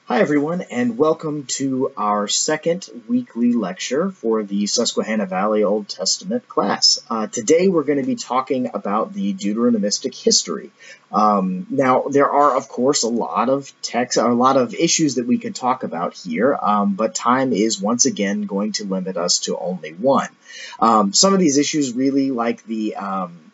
Hi, everyone, and welcome to our second weekly lecture for the Susquehanna Valley Old Testament class. Today, we're going to be talking about the Deuteronomistic history. Now, there are, of course, a lot of issues that we could talk about here, but time is once again going to limit us to only one. Some of these issues really like the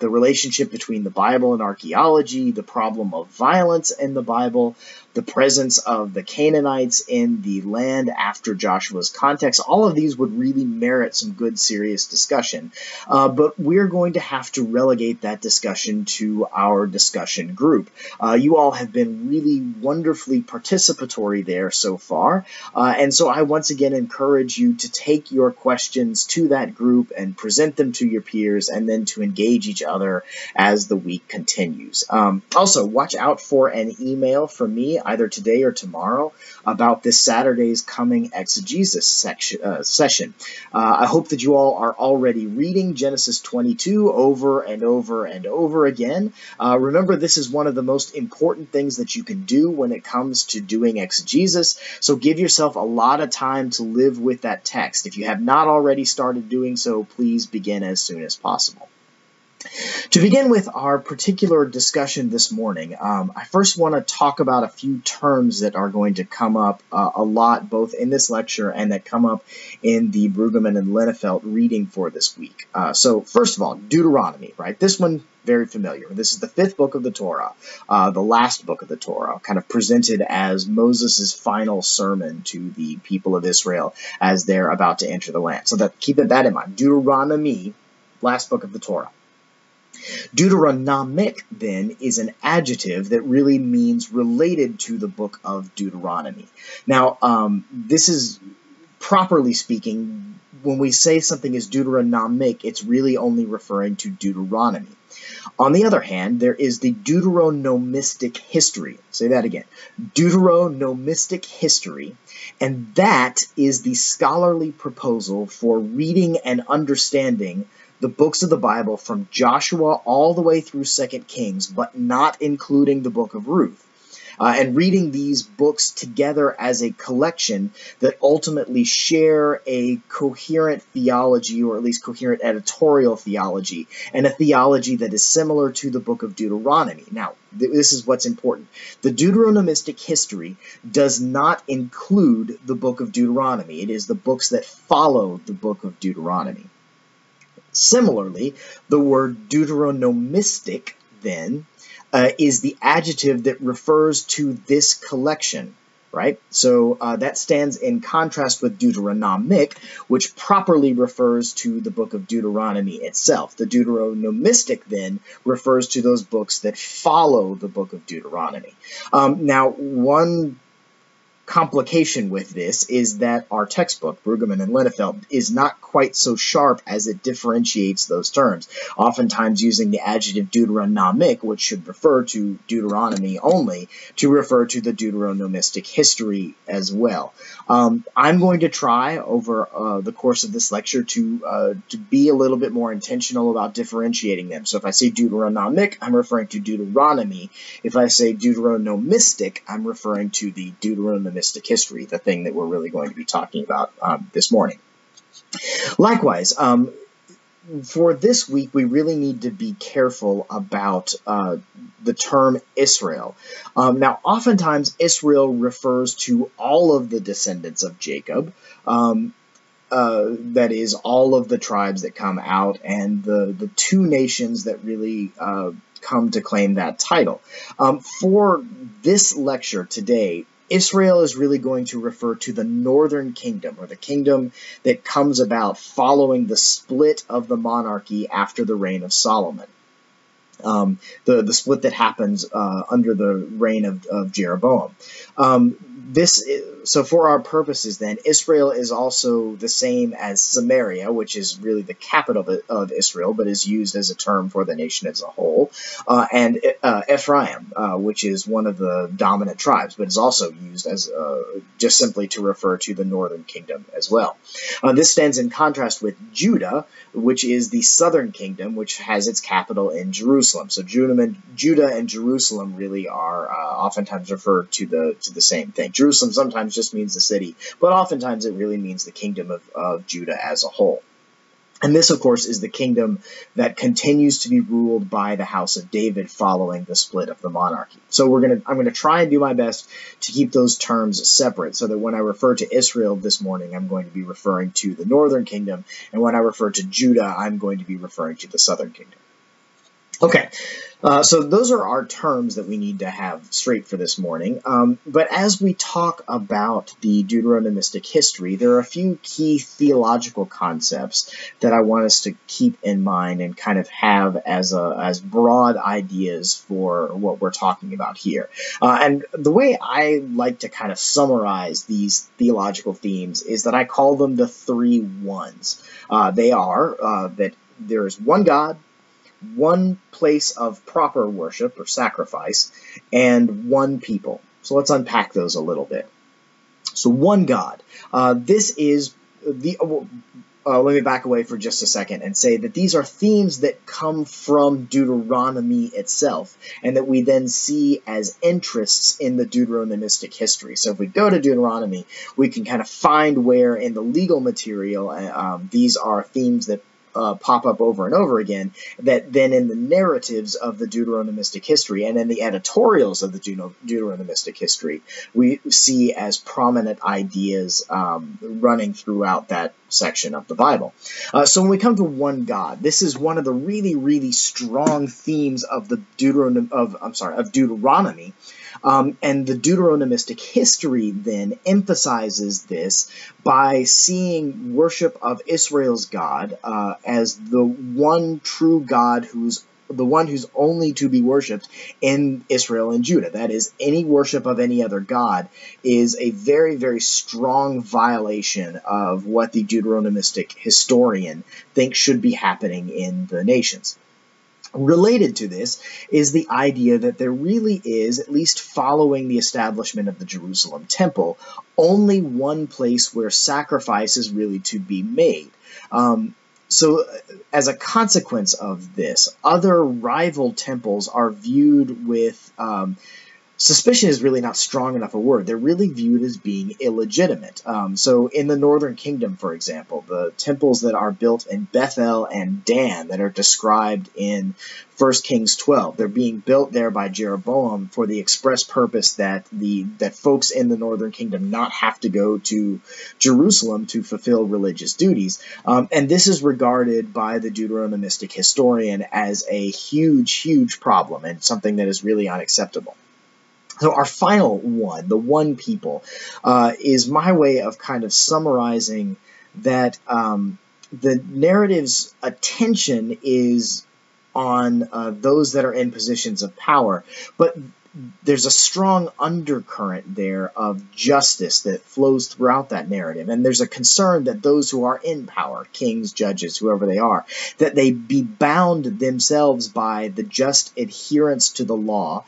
relationship between the Bible and archaeology, the problem of violence in the Bible, the presence of the Canaanites in the land after Joshua's context. All of these would really merit some good, serious discussion. But we're going to have to relegate that discussion to our discussion group. You all have been really wonderfully participatory there so far. And so I once again encourage you to take your questions to that group and present them to your peers and then to engage each other as the week continues. Also, watch out for an email from me either today or tomorrow about this Saturday's coming exegesis session. I hope that you all are already reading Genesis 22 over and over and over again. Remember, this is one of the most important things that you can do when it comes to doing exegesis, so give yourself a lot of time to live with that text. If you have not already started doing so, please begin as soon as possible. To begin with our particular discussion this morning, I first want to talk about a few terms that are going to come up a lot both in this lecture and that come up in the Brueggemann and Linnefelt reading for this week. So first of all, Deuteronomy, right? This one, very familiar. This is the fifth book of the Torah, the last book of the Torah, kind of presented as Moses' final sermon to the people of Israel as they're about to enter the land. So keep that in mind. Deuteronomy, last book of the Torah. Deuteronomic, then, is an adjective that really means related to the book of Deuteronomy. Now, this is, properly speaking, when we say something is Deuteronomic, it's really only referring to Deuteronomy. On the other hand, there is the Deuteronomistic history. Say that again. Deuteronomistic history, and that is the scholarly proposal for reading and understanding the books of the Bible from Joshua all the way through 2 Kings, but not including the book of Ruth. And reading these books together as a collection that ultimately share a coherent theology, or at least coherent editorial theology, and a theology that is similar to the book of Deuteronomy. Now, this is what's important. The Deuteronomistic history does not include the book of Deuteronomy. It is the books that follow the book of Deuteronomy. Similarly, the word Deuteronomistic, then, is the adjective that refers to this collection, right? So that stands in contrast with Deuteronomic, which properly refers to the book of Deuteronomy itself. The Deuteronomistic, then, refers to those books that follow the book of Deuteronomy. Now, one complication with this is that our textbook, Brueggemann and Linnefelt, is not quite so sharp as it differentiates those terms, oftentimes using the adjective Deuteronomic, which should refer to Deuteronomy only, to refer to the Deuteronomistic history as well. I'm going to try over the course of this lecture to be a little bit more intentional about differentiating them. So if I say Deuteronomic, I'm referring to Deuteronomy. If I say Deuteronomistic, I'm referring to the Deuteronomistic history, the thing that we're really going to be talking about this morning. Likewise, for this week, we really need to be careful about the term Israel. Now, oftentimes, Israel refers to all of the descendants of Jacob, that is, all of the tribes that come out, and the two nations that really come to claim that title. For this lecture today, Israel is really going to refer to the northern kingdom, or the kingdom that comes about following the split of the monarchy after the reign of Solomon. The split that happens under the reign of Jeroboam. So for our purposes then, Israel is also the same as Samaria, which is really the capital of Israel, but is used as a term for the nation as a whole, and Ephraim, which is one of the dominant tribes, but is also used as just simply to refer to the northern kingdom as well. This stands in contrast with Judah, which is the southern kingdom, which has its capital in Jerusalem. So Judah and Jerusalem really are oftentimes referred to the same thing. Jerusalem sometimes just means the city, but oftentimes it really means the kingdom of Judah as a whole. And this, of course, is the kingdom that continues to be ruled by the house of David following the split of the monarchy. So I'm going to try and do my best to keep those terms separate so that when I refer to Israel this morning, I'm going to be referring to the northern kingdom, and when I refer to Judah, I'm going to be referring to the southern kingdom. Okay, so those are our terms that we need to have straight for this morning. But as we talk about the Deuteronomistic history, there are a few key theological concepts that I want us to keep in mind and kind of have as broad ideas for what we're talking about here. And the way I like to kind of summarize these theological themes is that I call them the 3 ones. They are that there is one God, one place of proper worship or sacrifice, and one people. So let's unpack those a little bit. So one God. This is the... let me back away for just a second and say that these are themes that come from Deuteronomy itself and that we then see as interests in the Deuteronomistic history. So if we go to Deuteronomy, we can kind of find where in the legal material these are themes that pop up over and over again, that then in the narratives of the Deuteronomistic history and in the editorials of the Deuteronomistic history, we see as prominent ideas running throughout that section of the Bible. So when we come to one God, this is one of the really, really strong themes of the Deuteronomy. And the Deuteronomistic history then emphasizes this by seeing worship of Israel's God as the one true God the one who's only to be worshipped in Israel and Judah. That is, any worship of any other God is a very, very strong violation of what the Deuteronomistic historian thinks should be happening in the nations. Related to this is the idea that there really is, at least following the establishment of the Jerusalem temple, only one place where sacrifice is really to be made. So as a consequence of this, other rival temples are viewed with suspicion is really not strong enough a word. They're really viewed as being illegitimate. So in the northern kingdom, for example, the temples that are built in Bethel and Dan that are described in 1 Kings 12, they're being built there by Jeroboam for the express purpose that folks in the northern kingdom not have to go to Jerusalem to fulfill religious duties. And this is regarded by the Deuteronomistic historian as a huge, huge problem and something that is really unacceptable. So our final one, the one people, is my way of kind of summarizing that the narrative's attention is on those that are in positions of power, but there's a strong undercurrent there of justice that flows throughout that narrative. And there's a concern that those who are in power, kings, judges, whoever they are, that they be bound themselves by the just adherence to the law,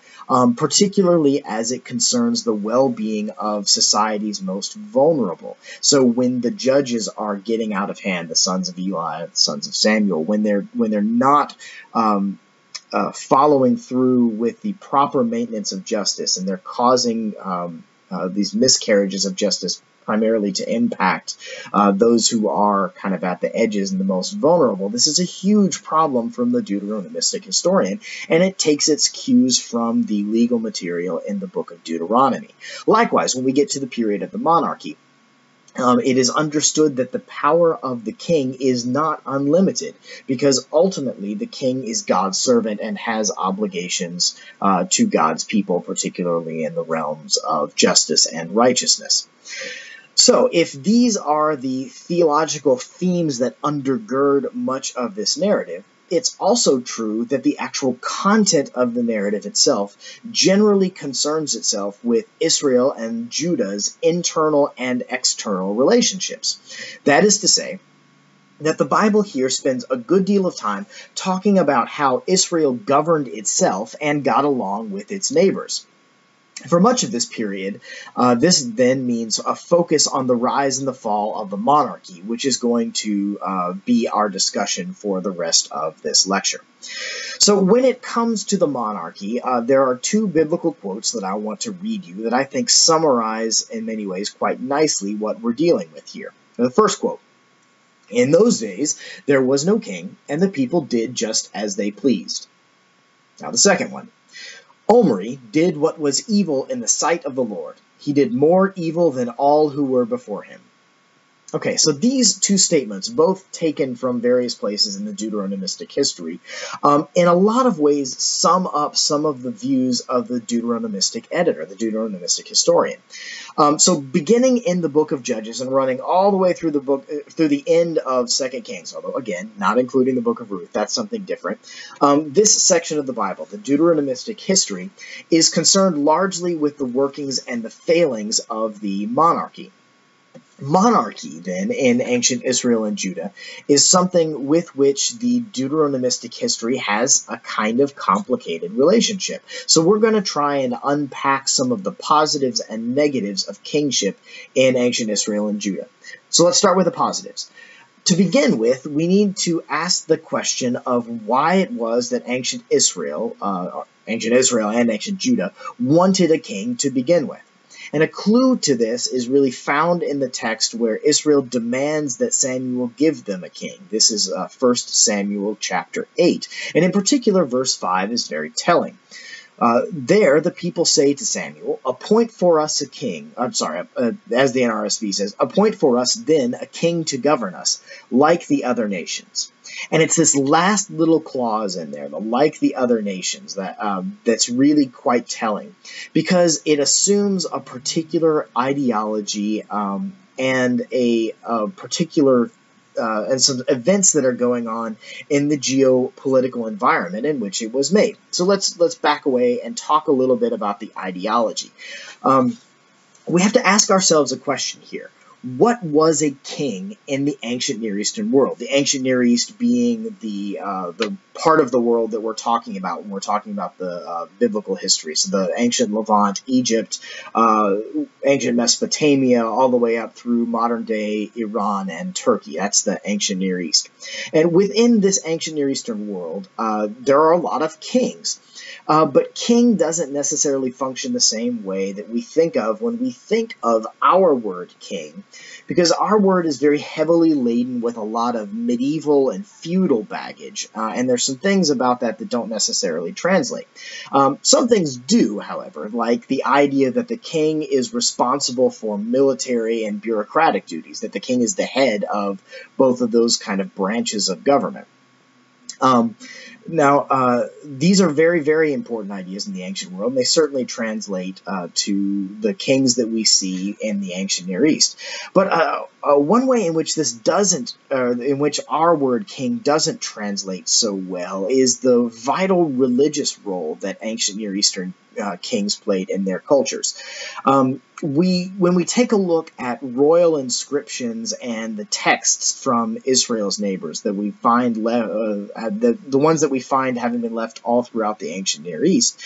particularly as it concerns the well-being of society's most vulnerable. So when the judges are getting out of hand, the sons of Eli, the sons of Samuel, when they're not following through with the proper maintenance of justice, and they're causing these miscarriages of justice primarily to impact those who are kind of at the edges and the most vulnerable. This is a huge problem from the Deuteronomistic historian, and it takes its cues from the legal material in the book of Deuteronomy. Likewise, when we get to the period of the monarchy, it is understood that the power of the king is not unlimited, because ultimately the king is God's servant and has obligations to God's people, particularly in the realms of justice and righteousness. So if these are the theological themes that undergird much of this narrative, it's also true that the actual content of the narrative itself generally concerns itself with Israel and Judah's internal and external relationships. That is to say, that the Bible here spends a good deal of time talking about how Israel governed itself and got along with its neighbors. For much of this period, this then means a focus on the rise and the fall of the monarchy, which is going to be our discussion for the rest of this lecture. So when it comes to the monarchy, there are two biblical quotes that I want to read you that I think summarize in many ways quite nicely what we're dealing with here. The first quote: "In those days there was no king, and the people did just as they pleased." Now the second one: "Omri did what was evil in the sight of the Lord. He did more evil than all who were before him." Okay, so these two statements, both taken from various places in the Deuteronomistic history, in a lot of ways sum up some of the views of the Deuteronomistic editor, the Deuteronomistic historian. So beginning in the book of Judges and running all the way through the book, through the end of 2 Kings, although again, not including the book of Ruth, that's something different. This section of the Bible, the Deuteronomistic history, is concerned largely with the workings and the failings of the monarchy. Monarchy, then, in ancient Israel and Judah, is something with which the Deuteronomistic history has a kind of complicated relationship. So we're going to try and unpack some of the positives and negatives of kingship in ancient Israel and Judah. So let's start with the positives. To begin with, we need to ask the question of why it was that ancient Israel and ancient Judah wanted a king to begin with. And a clue to this is really found in the text where Israel demands that Samuel give them a king. This is 1 Samuel chapter 8. And in particular, verse 5 is very telling. There, the people say to Samuel, "Appoint for us a king." As the NRSV says, "Appoint for us then a king to govern us, like the other nations." And it's this last little clause in there, the "like the other nations," that's really quite telling, because it assumes a particular ideology and a particular and some events that are going on in the geopolitical environment in which it was made. So let's back away and talk a little bit about the ideology. We have to ask ourselves a question here. What was a king in the ancient Near Eastern world? The ancient Near East being the part of the world that we're talking about when we're talking about the biblical history. So the ancient Levant, Egypt, ancient Mesopotamia, all the way up through modern-day Iran and Turkey. That's the ancient Near East. And within this ancient Near Eastern world, there are a lot of kings. But king doesn't necessarily function the same way that we think of when we think of our word king, because our word is very heavily laden with a lot of medieval and feudal baggage, and there's some things about that don't necessarily translate. Some things do, however, like the idea that the king is responsible for military and bureaucratic duties, that the king is the head of both of those kind of branches of government. Now, these are very, very important ideas in the ancient world, and they certainly translate to the kings that we see in the ancient Near East. But one way in which this doesn't, in which our word king doesn't translate so well, is the vital religious role that ancient Near Eastern kings played in their cultures. When we take a look at royal inscriptions and the texts from Israel's neighbors that we find, the ones that we find having been left all throughout the ancient Near East,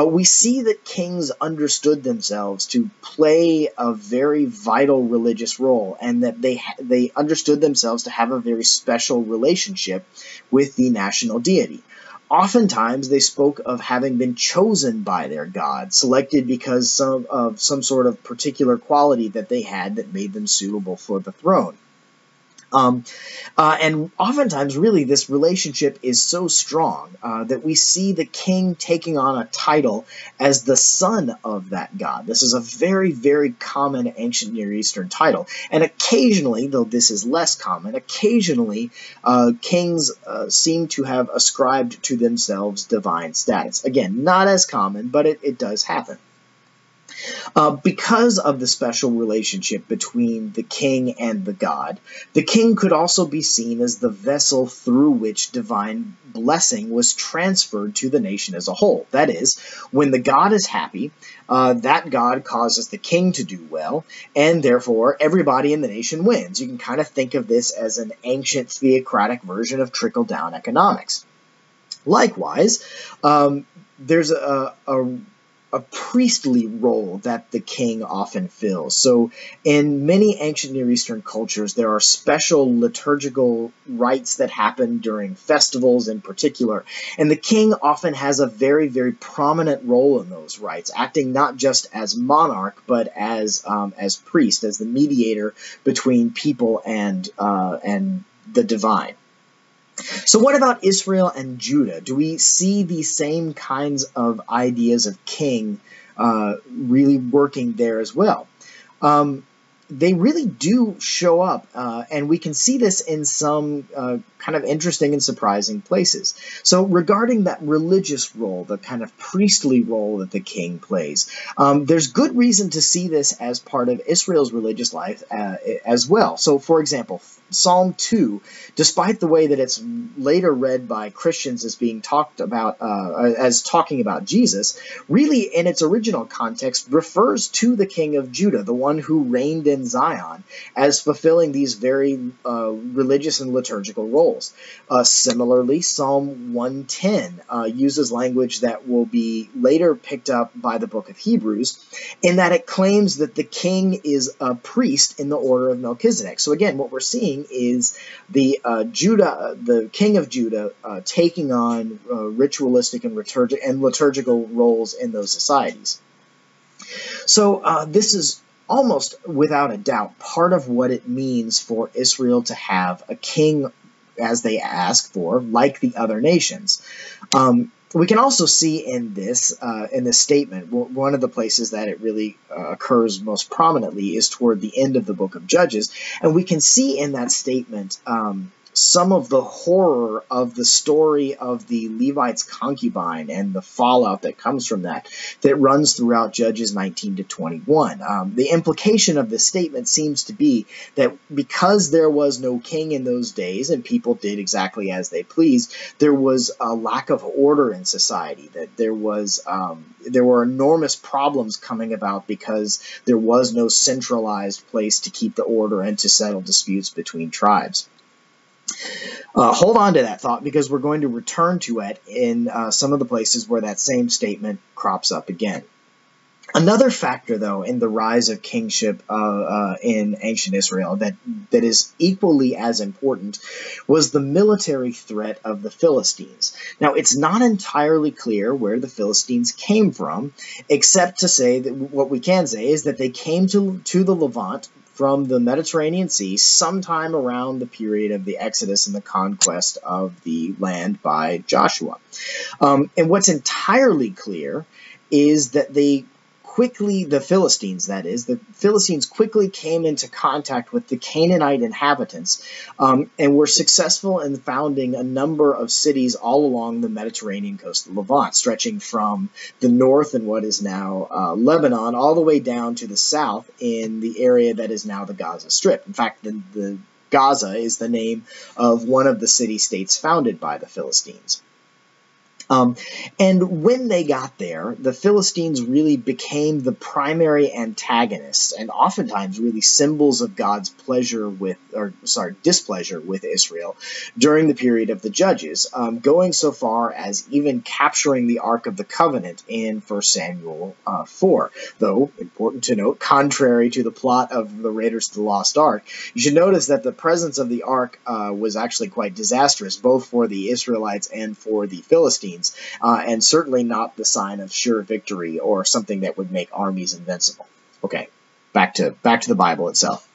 we see that kings understood themselves to play a very vital religious role, and that they understood themselves to have a very special relationship with the national deity. Oftentimes, they spoke of having been chosen by their god, selected because of some sort of particular quality that they had that made them suitable for the throne. And oftentimes, really, this relationship is so strong that we see the king taking on a title as the son of that god. This is a very, very common ancient Near Eastern title. And occasionally, though this is less common, occasionally kings seem to have ascribed to themselves divine status. Again, not as common, but it does happen. Because of the special relationship between the king and the god, the king could also be seen as the vessel through which divine blessing was transferred to the nation as a whole. That is, when the god is happy, that god causes the king to do well, and therefore everybody in the nation wins. You can kind of think of this as an ancient theocratic version of trickle-down economics. Likewise, there's a a priestly role that the king often fills. So in many ancient Near Eastern cultures, there are special liturgical rites that happen during festivals in particular, and the king often has a very, very prominent role in those rites, acting not just as monarch, but as priest, as the mediator between people and the divine. So what about Israel and Judah? Do we see these same kinds of ideas of king really working there as well? They really do show up, and we can see this in some kind of interesting and surprising places. So regarding that religious role, the kind of priestly role that the king plays, there's good reason to see this as part of Israel's religious life as well. So for example, Psalm 2, despite the way that it's later read by Christians as being talked about, as talking about Jesus, really in its original context refers to the king of Judah, the one who reigned in Zion, as fulfilling these very religious and liturgical roles. Similarly, Psalm 110 uses language that will be later picked up by the book of Hebrews, in that it claims that the king is a priest in the order of Melchizedek. So again, what we're seeing is the king of Judah, taking on ritualistic and liturgical roles in those societies. So this is almost without a doubt part of what it means for Israel to have a king as they ask for, like the other nations. We can also see in this statement, one of the places that it really occurs most prominently is toward the end of the book of Judges, and we can see in that statement some of the horror of the story of the Levite's concubine and the fallout that comes from that runs throughout Judges 19 to 21. The implication of this statement seems to be that because there was no king in those days and people did exactly as they pleased, there was a lack of order in society, that there were enormous problems coming about because there was no centralized place to keep the order and to settle disputes between tribes. Hold on to that thought, because we're going to return to it in some of the places where that same statement crops up again. Another factor, though, in the rise of kingship in ancient Israel that is equally as important was the military threat of the Philistines. Now, it's not entirely clear where the Philistines came from, except to say that what we can say is that they came to the Levant from the Mediterranean Sea sometime around the period of the Exodus and the conquest of the land by Joshua. And what's entirely clear is that the Philistines quickly came into contact with the Canaanite inhabitants and were successful in founding a number of cities all along the Mediterranean coast of Levant, stretching from the north in what is now Lebanon all the way down to the south in the area that is now the Gaza Strip. In fact, the Gaza is the name of one of the city-states founded by the Philistines. And when they got there, the Philistines really became the primary antagonists and oftentimes really symbols of God's displeasure with Israel during the period of the Judges, going so far as even capturing the Ark of the Covenant in 1 Samuel 4. Though, important to note, contrary to the plot of the Raiders of the Lost Ark, you should notice that the presence of the Ark was actually quite disastrous, both for the Israelites and for the Philistines. And certainly not the sign of sure victory or something that would make armies invincible. Okay, back to the Bible itself.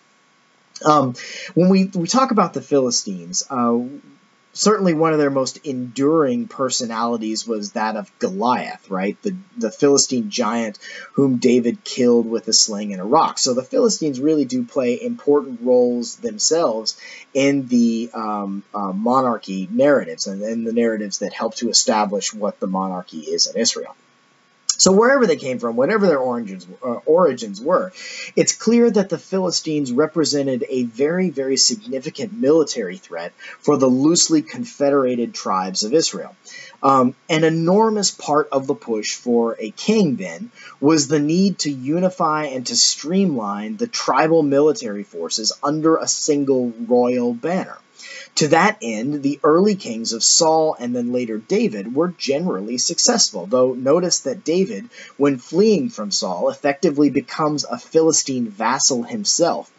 When we talk about the Philistines, certainly one of their most enduring personalities was that of Goliath, right? The Philistine giant whom David killed with a sling and a rock. So the Philistines really do play important roles themselves in the monarchy narratives and in the narratives that help to establish what the monarchy is in Israel. So wherever they came from, whatever their origins were, it's clear that the Philistines represented a very, very significant military threat for the loosely confederated tribes of Israel. An enormous part of the push for a king, then, was the need to unify and to streamline the tribal military forces under a single royal banner. To that end, the early kings of Saul and then later David were generally successful, though notice that David, when fleeing from Saul, effectively becomes a Philistine vassal himself,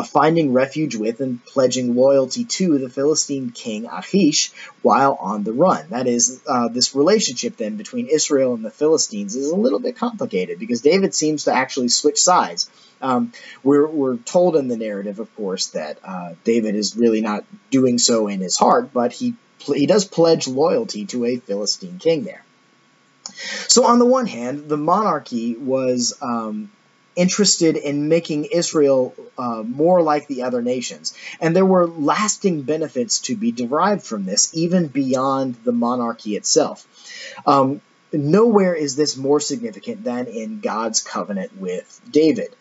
finding refuge with and pledging loyalty to the Philistine king Achish while on the run. That is, this relationship then between Israel and the Philistines is a little bit complicated because David seems to actually switch sides. We're told in the narrative, of course, that David is really not doing so in his heart, but he does pledge loyalty to a Philistine king there. So on the one hand, the monarchy was interested in making Israel more like the other nations. And there were lasting benefits to be derived from this, even beyond the monarchy itself. Nowhere is this more significant than in God's covenant with David.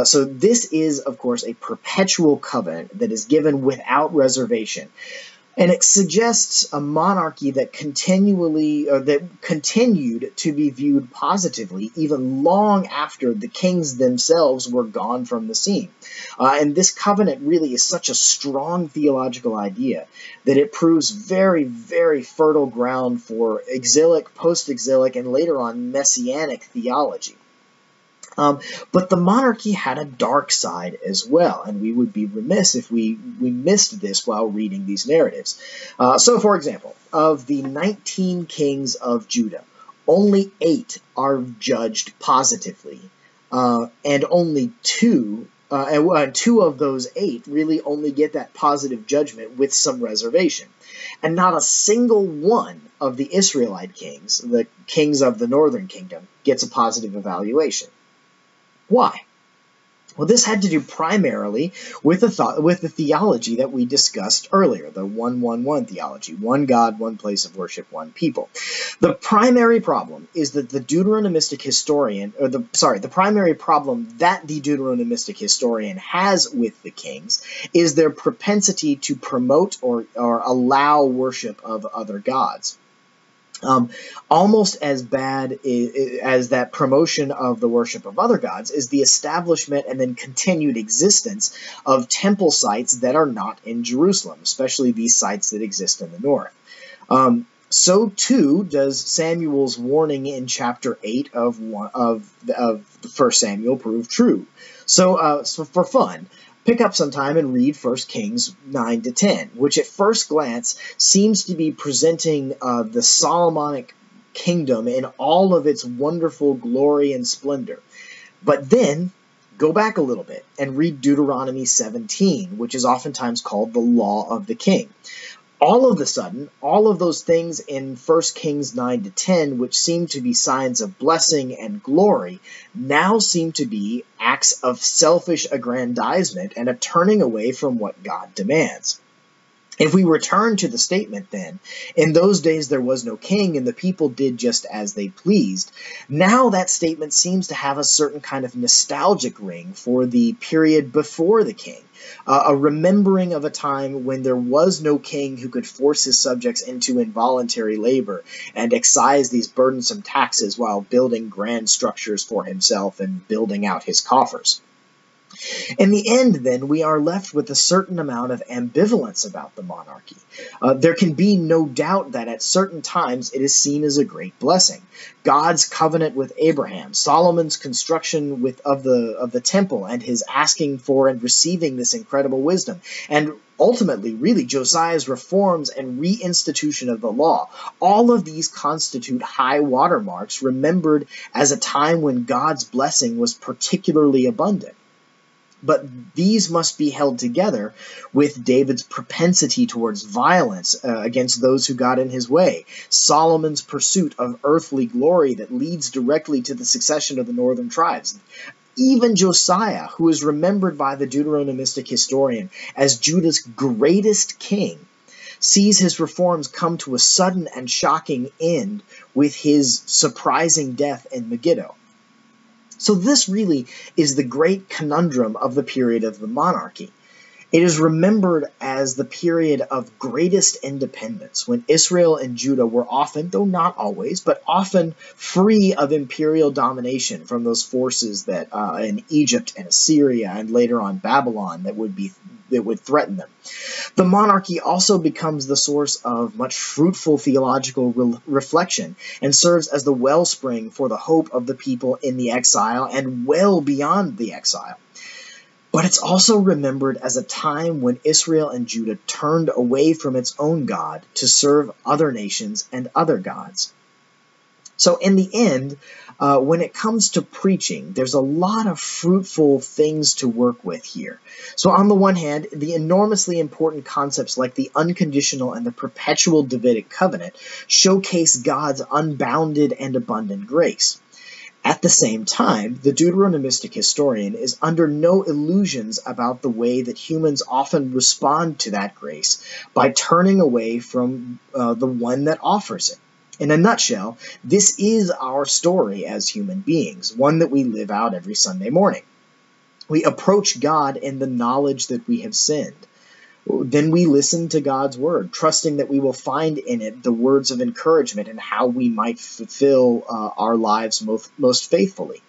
So this is, of course, a perpetual covenant that is given without reservation. And it suggests a monarchy that continued to be viewed positively even long after the kings themselves were gone from the scene. And this covenant really is such a strong theological idea that it proves very, very fertile ground for exilic, post-exilic, and later on messianic theology. But the monarchy had a dark side as well, and we would be remiss if we missed this while reading these narratives. So, for example, of the 19 kings of Judah, only 8 are judged positively, and only 2 of those 8 really only get that positive judgment with some reservation. And not a single one of the Israelite kings, the kings of the northern kingdom, gets a positive evaluation. Why? Well, this had to do primarily with the theology that we discussed earlier, the 1-1-1 theology, one God, one place of worship, one people. The primary problem is that the Deuteronomistic historian, the primary problem that the Deuteronomistic historian has with the kings is their propensity to promote or allow worship of other gods. Almost as bad as that promotion of the worship of other gods is the establishment and then continued existence of temple sites that are not in Jerusalem, especially these sites that exist in the north. So too does Samuel's warning in chapter 8 of the 1 Samuel prove true. So for fun, pick up sometime and read 1 Kings 9 to 10, which at first glance seems to be presenting the Solomonic kingdom in all of its wonderful glory and splendor. But then go back a little bit and read Deuteronomy 17, which is oftentimes called the law of the king. All of a sudden, all of those things in 1 Kings 9 to 10, which seem to be signs of blessing and glory, now seem to be acts of selfish aggrandizement and a turning away from what God demands. If we return to the statement then, in those days there was no king and the people did just as they pleased, now that statement seems to have a certain kind of nostalgic ring for the period before the king. A remembering of a time when there was no king who could force his subjects into involuntary labor and excise these burdensome taxes while building grand structures for himself and building out his coffers. In the end, then, we are left with a certain amount of ambivalence about the monarchy. There can be no doubt that at certain times it is seen as a great blessing. God's covenant with Abraham, Solomon's construction of the temple, and his asking for and receiving this incredible wisdom, and ultimately, really, Josiah's reforms and reinstitution of the law. All of these constitute high watermarks remembered as a time when God's blessing was particularly abundant. But these must be held together with David's propensity towards violence against those who got in his way, Solomon's pursuit of earthly glory that leads directly to the succession of the northern tribes. Even Josiah, who is remembered by the Deuteronomistic historian as Judah's greatest king, sees his reforms come to a sudden and shocking end with his surprising death in Megiddo. So this really is the great conundrum of the period of the monarchy. It is remembered as the period of greatest independence, when Israel and Judah were often, though not always, but often free of imperial domination from those forces that in Egypt and Assyria and later on Babylon that would be would threaten them. The monarchy also becomes the source of much fruitful theological reflection and serves as the wellspring for the hope of the people in the exile and well beyond the exile. But it's also remembered as a time when Israel and Judah turned away from its own God to serve other nations and other gods. So in the end, when it comes to preaching, there's a lot of fruitful things to work with here. So on the one hand, the enormously important concepts like the unconditional and the perpetual Davidic covenant showcase God's unbounded and abundant grace. At the same time, the Deuteronomistic historian is under no illusions about the way that humans often respond to that grace by turning away from the one that offers it. In a nutshell, this is our story as human beings, one that we live out every Sunday morning. We approach God in the knowledge that we have sinned. Then we listen to God's word, trusting that we will find in it the words of encouragement and how we might fulfill our lives most faithfully.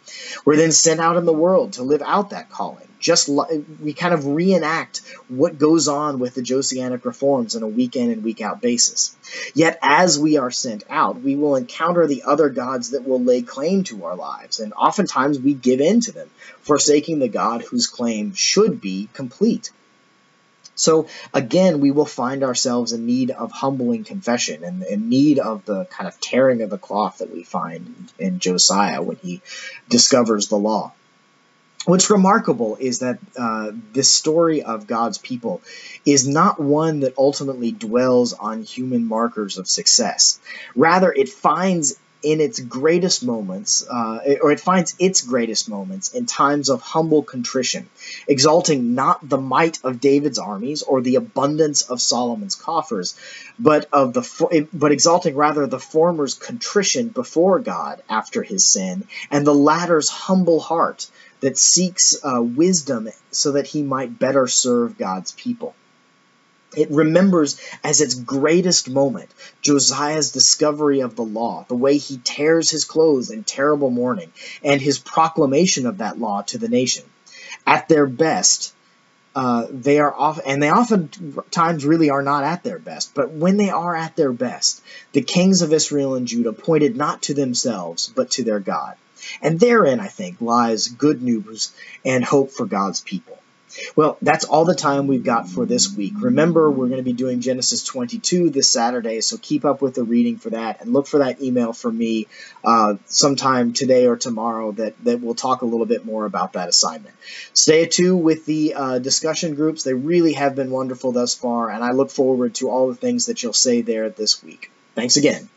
We're then sent out in the world to live out that calling. We kind of reenact what goes on with the Josianic reforms on a week-in and week-out basis. Yet as we are sent out, we will encounter the other gods that will lay claim to our lives, and oftentimes we give in to them, forsaking the God whose claim should be complete. So again, we will find ourselves in need of humbling confession and in need of the kind of tearing of the cloth that we find in Josiah when he discovers the law. What's remarkable is that this story of God's people is not one that ultimately dwells on human markers of success. Rather, it finds its greatest moments in times of humble contrition, exalting not the might of David's armies or the abundance of Solomon's coffers, but exalting rather the former's contrition before God after his sin, and the latter's humble heart that seeks wisdom so that he might better serve God's people. It remembers as its greatest moment Josiah's discovery of the law, the way he tears his clothes in terrible mourning, and his proclamation of that law to the nation. At their best, they oftentimes really are not at their best, but when they are at their best, the kings of Israel and Judah pointed not to themselves, but to their God. And therein, I think, lies good news and hope for God's people. Well, that's all the time we've got for this week. Remember, we're going to be doing Genesis 22 this Saturday, so keep up with the reading for that, and look for that email from me sometime today or tomorrow that will talk a little bit more about that assignment. Stay tuned with the discussion groups. They really have been wonderful thus far, and I look forward to all the things that you'll say there this week. Thanks again.